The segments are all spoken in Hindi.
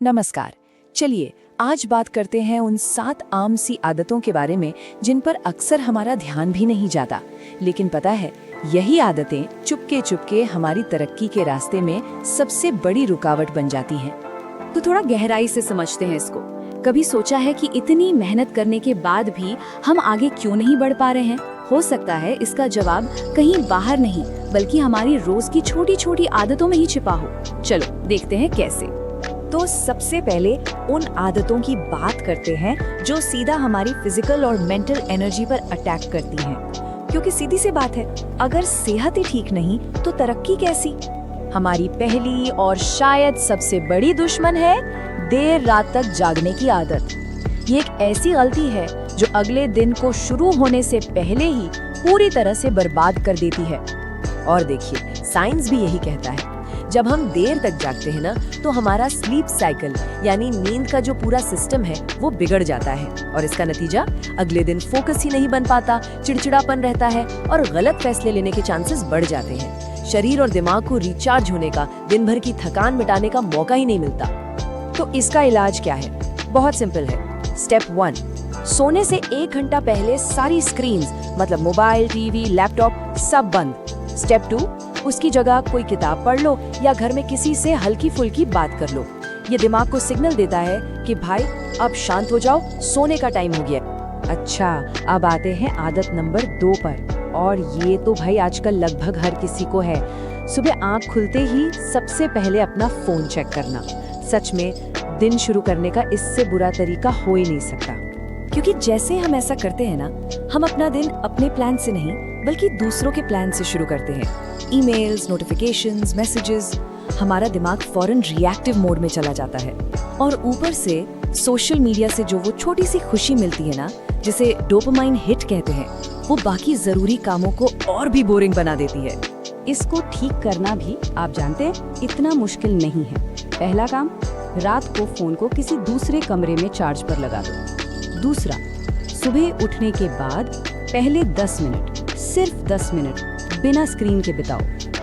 नमस्कार। चलिए आज बात करते हैं उन 7 आम सी आदतों के बारे में जिन पर अक्सर हमारा ध्यान भी नहीं जाता, लेकिन पता है यही आदतें चुपके चुपके हमारी तरक्की के रास्ते में सबसे बड़ी रुकावट बन जाती हैं। तो थोड़ा गहराई से समझते हैं इसको। कभी सोचा है कि इतनी मेहनत करने के बाद भी हम आगे क्यों नहीं बढ़ पा रहे हैं? हो सकता है इसका जवाब कहीं बाहर नहीं बल्कि हमारी रोज की छोटी छोटी आदतों में ही छिपा हो। चलो देखते हैं कैसे। तो सबसे पहले उन आदतों की बात करते हैं जो सीधा हमारी फिजिकल और मेंटल एनर्जी पर अटैक करती हैं। क्योंकि सीधी सी बात है, अगर सेहत ही ठीक नहीं तो तरक्की कैसी? हमारी पहली और शायद सबसे बड़ी दुश्मन है देर रात तक जागने की आदत। ये एक ऐसी गलती है जो अगले दिन को शुरू होने से पहले ही पूरी तरह से बर्बाद कर देती है। और देखिए, साइंस भी यही कहता है, जब हम देर तक जागते हैं ना तो हमारा स्लीप साइकिल यानी नींद का जो पूरा सिस्टम है वो बिगड़ जाता है और इसका नतीजा अगले दिन फोकस ही नहीं बन पाता, चिड़चिड़ापन रहता है और गलत फैसले लेने के चांसेस बढ़ जाते हैं। शरीर और दिमाग को रिचार्ज होने का, दिन भर की थकान मिटाने का मौका ही नहीं मिलता। तो इसका इलाज क्या है? बहुत सिंपल है। स्टेप 1, सोने से 1 घंटा पहले सारी स्क्रीन्स मतलब मोबाइल, टीवी, लैपटॉप सब बंद। स्टेप 2, उसकी जगह कोई किताब पढ़ लो या घर में किसी से हल्की फुल्की बात कर लो। ये दिमाग को सिग्नल देता है कि भाई अब शांत हो जाओ, सोने का टाइम हो गया। अच्छा, अब आते हैं आदत नंबर 2 पर, और ये तो भाई आजकल लगभग हर किसी को है। सुबह आंख खुलते ही सबसे पहले अपना फोन चेक करना। सच में दिन शुरू करने का इससे बुरा तरीका हो ही नहीं सकता, क्योंकि जैसे हम ऐसा करते हैं ना, हम अपना दिन अपने प्लान से नहीं बल्कि दूसरों के प्लान से शुरू करते हैं। ईमेल्स, नोटिफिकेशंस, मैसेजेस, हमारा दिमाग फौरन रिएक्टिव मोड में चला जाता है। और ऊपर से सोशल मीडिया से जो वो छोटी सी खुशी मिलती है ना, जिसे डोपामाइन हिट कहते हैं, वो बाकी जरूरी कामों को और भी बोरिंग बना देती है। इसको ठीक करना भी आप जानते हैं इतना मुश्किल नहीं है। पहला काम, रात को फोन को किसी दूसरे कमरे में चार्ज पर लगा दो। दूसरा, सुबह उठने के बाद पहले 10 मिनट, सिर्फ 10 मिनट बिना स्क्रीन के बिताओ।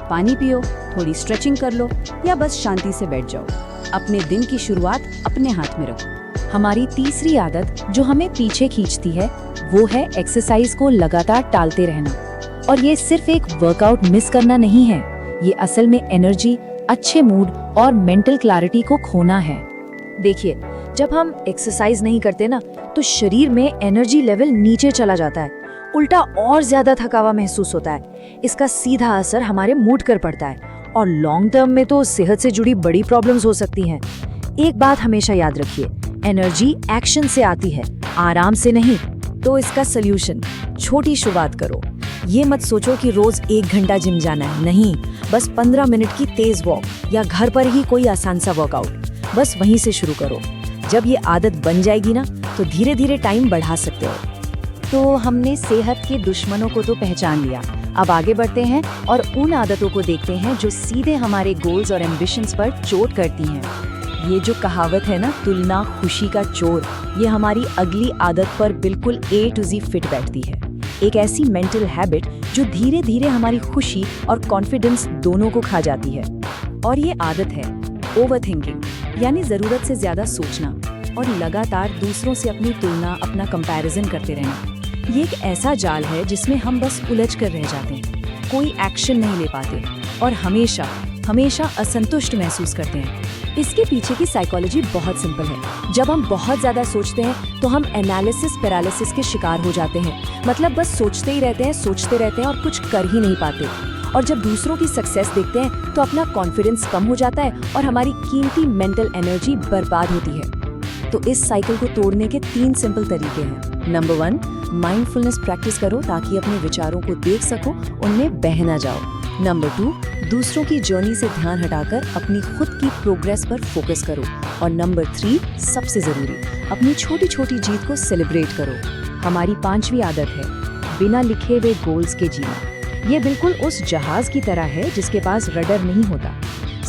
पानी पियो, थोड़ी स्ट्रेचिंग कर लो या बस शांति से बैठ जाओ। अपने दिन की शुरुआत अपने हाथ में रखो। हमारी तीसरी आदत जो हमें पीछे खींचती है वो है एक्सरसाइज को लगातार टालते रहना। और ये सिर्फ एक वर्कआउट मिस करना नहीं है, ये असल में एनर्जी, अच्छे मूड और मेंटल क्लैरिटी को खोना है। देखिए, जब हम एक्सरसाइज नहीं करते ना तो शरीर में एनर्जी लेवल नीचे चला जाता है, उल्टा और ज्यादा थकावा महसूस होता है। इसका सीधा असर हमारे मूड पर पड़ता है और लॉन्ग टर्म में तो सेहत से जुड़ी बड़ी प्रॉब्लम्स हो सकती हैं। एक बात हमेशा याद रखिए, एनर्जी एक्शन से आती है, आराम से नहीं। तो इसका सोल्यूशन, छोटी शुरुआत करो। ये मत सोचो कि रोज 1 घंटा जिम जाना है, नहीं, बस 15 मिनट की तेज वॉक या घर पर ही कोई आसान सा वर्कआउट, बस वहीं से शुरू करो। जब ये आदत बन जाएगी ना तो धीरे धीरे टाइम बढ़ा सकते हो। तो हमने सेहत के दुश्मनों को तो पहचान लिया, अब आगे बढ़ते हैं और उन आदतों को देखते हैं जो सीधे हमारे गोल्स और एम्बिशंस पर चोट करती हैं। ये जो कहावत है ना, तुलना खुशी का चोर, ये हमारी अगली आदत पर बिल्कुल A to Z फिट बैठती है। एक ऐसी मेंटल हैबिट जो धीरे धीरे हमारी खुशी और कॉन्फिडेंस दोनों को खा जाती है। और ये आदत है ओवरथिंकिंग, यानी जरूरत से ज्यादा सोचना और लगातार दूसरों से अपनी तुलना, अपना कंपैरिजन करते रहना। ये एक ऐसा जाल है जिसमें हम बस उलझ कर रह जाते हैं, कोई एक्शन नहीं ले पाते और हमेशा हमेशा असंतुष्ट महसूस करते हैं। इसके पीछे की साइकोलॉजी बहुत सिंपल है। जब हम बहुत ज्यादा सोचते हैं तो हम एनालिसिस पैरालिसिस के शिकार हो जाते हैं, मतलब बस सोचते ही रहते हैं, सोचते रहते हैं और कुछ कर ही नहीं पाते। और जब दूसरों की सक्सेस देखते हैं तो अपना कॉन्फिडेंस कम हो जाता है और हमारी कीमती मेंटल एनर्जी बर्बाद होती है। तो इस साइकिल को तोड़ने के 3 सिंपल तरीके हैं। नंबर 1, माइंडफुलनेस प्रैक्टिस करो ताकि अपने विचारों को देख सको, उनमें बह ना जाओ। नंबर 2, दूसरों की जर्नी से ध्यान हटाकर अपनी खुद की प्रोग्रेस पर फोकस करो। और नंबर 3, सबसे जरूरी, अपनी छोटी छोटी जीत को सेलिब्रेट करो। हमारी 5वीं आदत है बिना लिखे हुए गोल्स के जीना। ये बिल्कुल उस जहाज की तरह है जिसके पास रडर नहीं होता।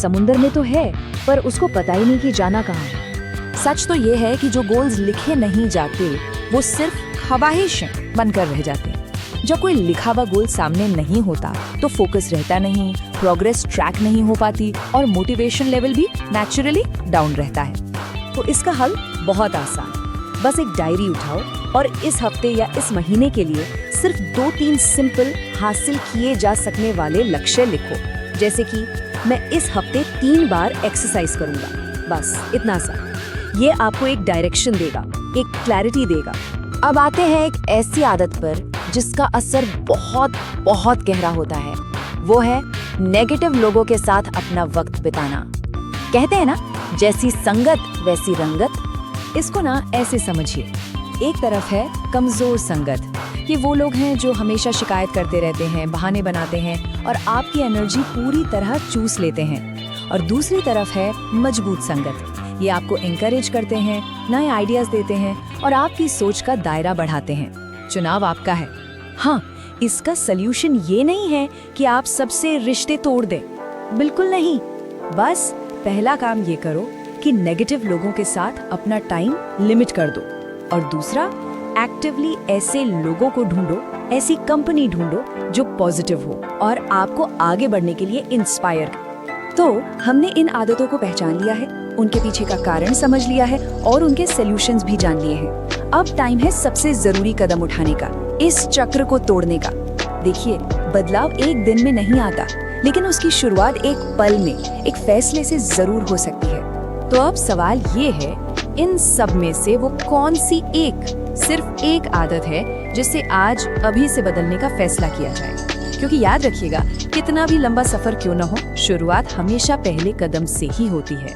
समुंदर में तो है पर उसको पता ही नहीं कि जाना कहाँ है। सच तो ये है कि जो गोल्स लिखे नहीं जाते वो सिर्फ ख्वाहिश बनकर रह जाते हैं। जब कोई लिखा हुआ गोल सामने नहीं होता तो फोकस रहता नहीं, प्रोग्रेस ट्रैक नहीं हो पाती और मोटिवेशन लेवल भी नेचुरली डाउन रहता है। तो इसका हल बहुत आसान, बस एक डायरी उठाओ और इस हफ्ते या इस महीने के लिए सिर्फ 2-3 सिंपल हासिल किए जा सकने वाले लक्ष्य लिखो। जैसे कि मैं इस हफ्ते 3 बार एक्सरसाइज करूंगा, बस इतना सा। ये आपको एक डायरेक्शन देगा, एक क्लैरिटी देगा। अब आते हैं एक ऐसी आदत पर जिसका असर बहुत बहुत गहरा होता है, वो है नेगेटिव लोगों के साथ अपना वक्त बिताना। कहते हैं ना, जैसी संगत वैसी रंगत। इसको ना ऐसे समझिए, एक तरफ है कमजोर संगत, ये वो लोग हैं जो हमेशा शिकायत करते रहते हैं, बहाने बनाते हैं और आपकी एनर्जी पूरी तरह चूस लेते हैं। और दूसरी तरफ है मजबूत संगत, ये आपको एनकरेज करते हैं, नए आइडियाज देते हैं और आपकी सोच का दायरा बढ़ाते हैं। चुनाव आपका है। हाँ, इसका सल्यूशन ये नहीं है कि आप सबसे रिश्ते तोड़ दें, बिल्कुल नहीं। बस पहला काम ये करो कि नेगेटिव लोगों के साथ अपना टाइम लिमिट कर दो, और दूसरा, एक्टिवली ऐसे लोगों को ढूंढो, ऐसी कंपनी ढूंढो जो पॉजिटिव हो और आपको आगे बढ़ने के लिए इंस्पायर करे। तो हमने इन आदतों को पहचान लिया है, उनके पीछे का कारण समझ लिया है और उनके सॉल्यूशंस भी जान लिए हैं। अब टाइम है सबसे जरूरी कदम उठाने का, इस चक्र को तोड़ने का। देखिए, बदलाव एक दिन में नहीं आता, लेकिन उसकी शुरुआत एक पल में, एक फैसले से जरूर हो सकती है। तो अब सवाल ये है, इन सब में से वो कौन सी सिर्फ एक आदत है जिसे आज अभी से बदलने का फैसला किया जाए? क्योंकि याद रखिएगा, कितना भी लंबा सफर क्यों न हो, शुरुआत हमेशा पहले कदम से ही होती है।